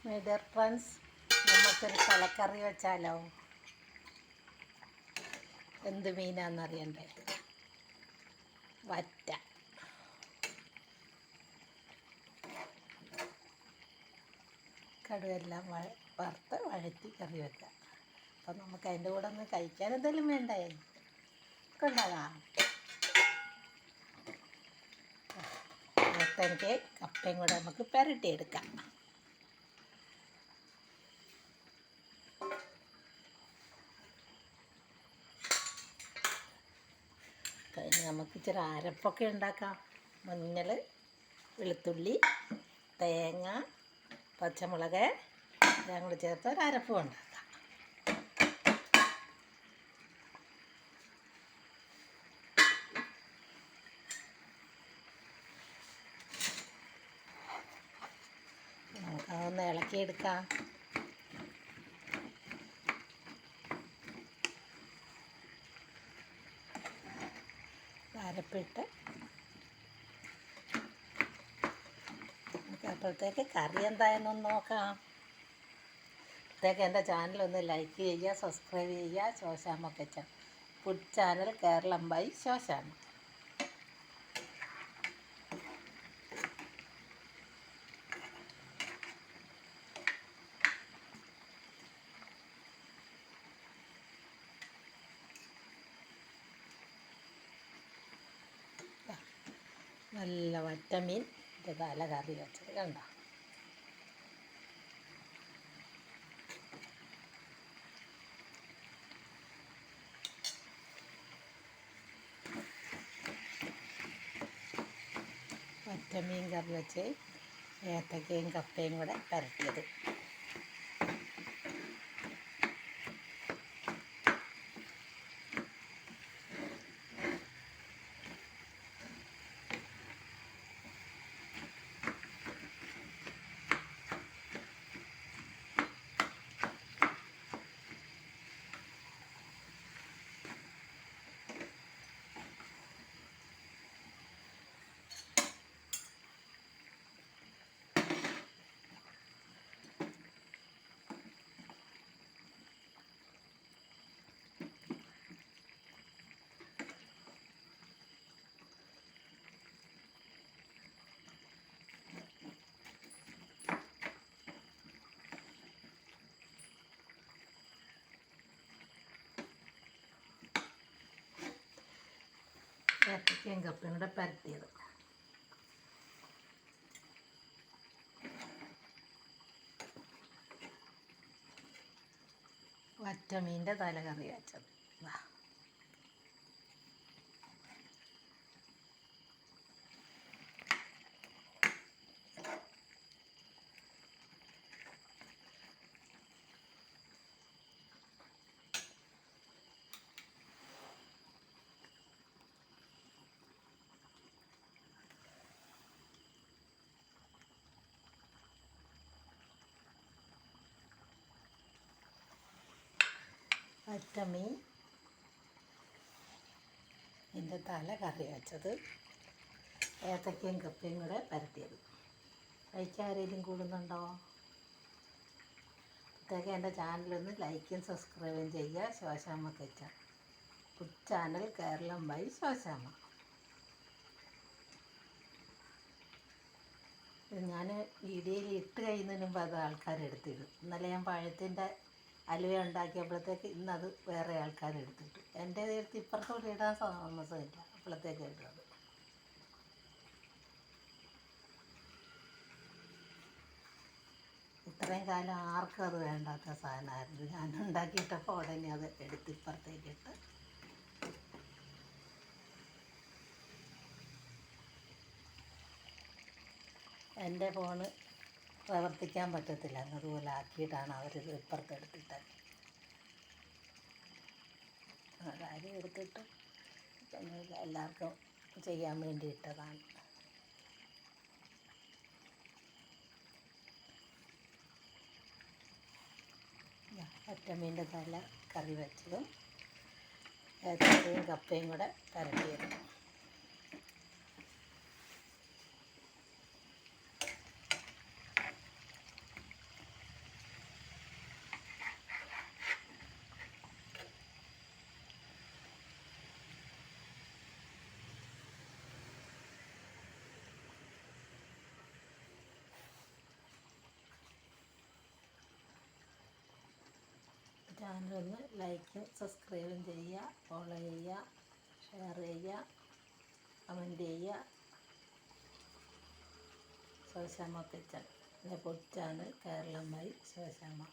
My dear friends, നമുക്കൊരു തലക്കറി വെച്ചാലോ? എന്ത് മീനാണെന്നറിയണ്ടേ? വറ്റ. കടുവെല്ലാം വറുത്ത് വഴറ്റി കറി വെക്കാം. അപ്പം നമുക്ക് അതിൻ്റെ കൂടെ ഒന്ന് കഴിക്കാൻ എന്തെങ്കിലും വേണ്ടേ? കൊണ്ടാകാം. നേരത്തെ കപ്പയും കൂടെ നമുക്ക് പുരട്ടിയെടുക്കാം. കഴിഞ്ഞ് നമുക്ക് ഇച്ചിരി അരപ്പൊക്കെ ഉണ്ടാക്കാം. മഞ്ഞൾ, വെളുത്തുള്ളി, തേങ്ങ, പച്ചമുളക് എല്ലാം കൂടി ചേർത്ത് ഒരു അരപ്പും ഉണ്ടാക്കാം. നമുക്കതൊന്ന് ഇളക്കിയെടുക്കാം. അരപ്പിട്ട് നമുക്ക് അപ്പോഴത്തേക്ക് കറി എന്തായെന്നൊന്ന് നോക്കാം. അപ്പോഴത്തേക്ക് എൻ്റെ ചാനലൊന്ന് ലൈക്ക് ചെയ്യുക, സബ്സ്ക്രൈബ് ചെയ്യുക. Sosamma kitchen food channel, Keralam by Sosamma. നല്ല വറ്റമീൻ തല കറി വെച്ചത് കണ്ടോ? വറ്റമീൻ കറി വെച്ച് ഏത്തക്കയും കപ്പയും കൂടെ പുരട്ടിയത്. ഏത്തക്കയും കപ്പയും കൂടെ പരത്തിയത്. വറ്റമീൻ്റെ തലകറി വെച്ചത്. വറ്റമീൻ ഇതിൻ്റെ തല കറി വെച്ചത്, ഏത്തക്കയും കപ്പയും കൂടെ പരത്തിയത്. കഴിക്കാൻ ആരെങ്കിലും കൂടുന്നുണ്ടോ? അപ്പോഴത്തേക്ക് എൻ്റെ ചാനലൊന്ന് ലൈക്കും സബ്സ്ക്രൈബും ചെയ്യുക. Sosamma kitchen food channel, Keralam by Sosamma. ഞാൻ വീഡിയോയിൽ ഇട്ട് കഴിയുന്നതിന് മുമ്പ് അത് ആൾക്കാരെടുത്തിടും. ഇന്നലെ ഞാൻ പഴത്തിൻ്റെ അലുവ ഉണ്ടാക്കിയപ്പോഴത്തേക്ക് ഇന്നത് വേറെ ആൾക്കാരെടുത്തിട്ടു. എൻ്റെ എടുത്ത് ഇപ്പുറത്തോട്ട് ഇടാൻ താമസമില്ല, അപ്പോഴത്തേക്ക് ഇടുന്നത്. ഇത്രയും കാലം ആർക്കും അത് വേണ്ടാത്ത സാധനമായിരുന്നു. ഞാൻ ഉണ്ടാക്കിയിട്ടപ്പോൾ ഉടനെ അത് എടുത്ത് ഇപ്പുറത്തേക്കിട്ട്. എൻ്റെ ഫോണ് പ്രവർത്തിക്കാൻ പറ്റത്തില്ല, അതുപോലെ ആക്കിയിട്ടാണ് അവരിത് ഇപ്പുറത്തെടുത്തിട്ടത്. കാര്യം എടുത്തിട്ട് എല്ലാവർക്കും ചെയ്യാൻ വേണ്ടി ഇട്ടതാണ്. വറ്റമീൻ്റെ തല കറി വെച്ചതും ഏത്തക്കയും കപ്പയും കൂടെ പുരട്ടിയതും. ചാനലൊന്ന് ലൈക്കും സബ്സ്ക്രൈബും ചെയ്യുക, ഫോളോ ചെയ്യുക, ഷെയർ ചെയ്യുക, കമൻറ്റ് ചെയ്യുക. ശോശാമ്മ കിച്ചൺ, എൻ്റെ food channel Keralam by Shoshamma.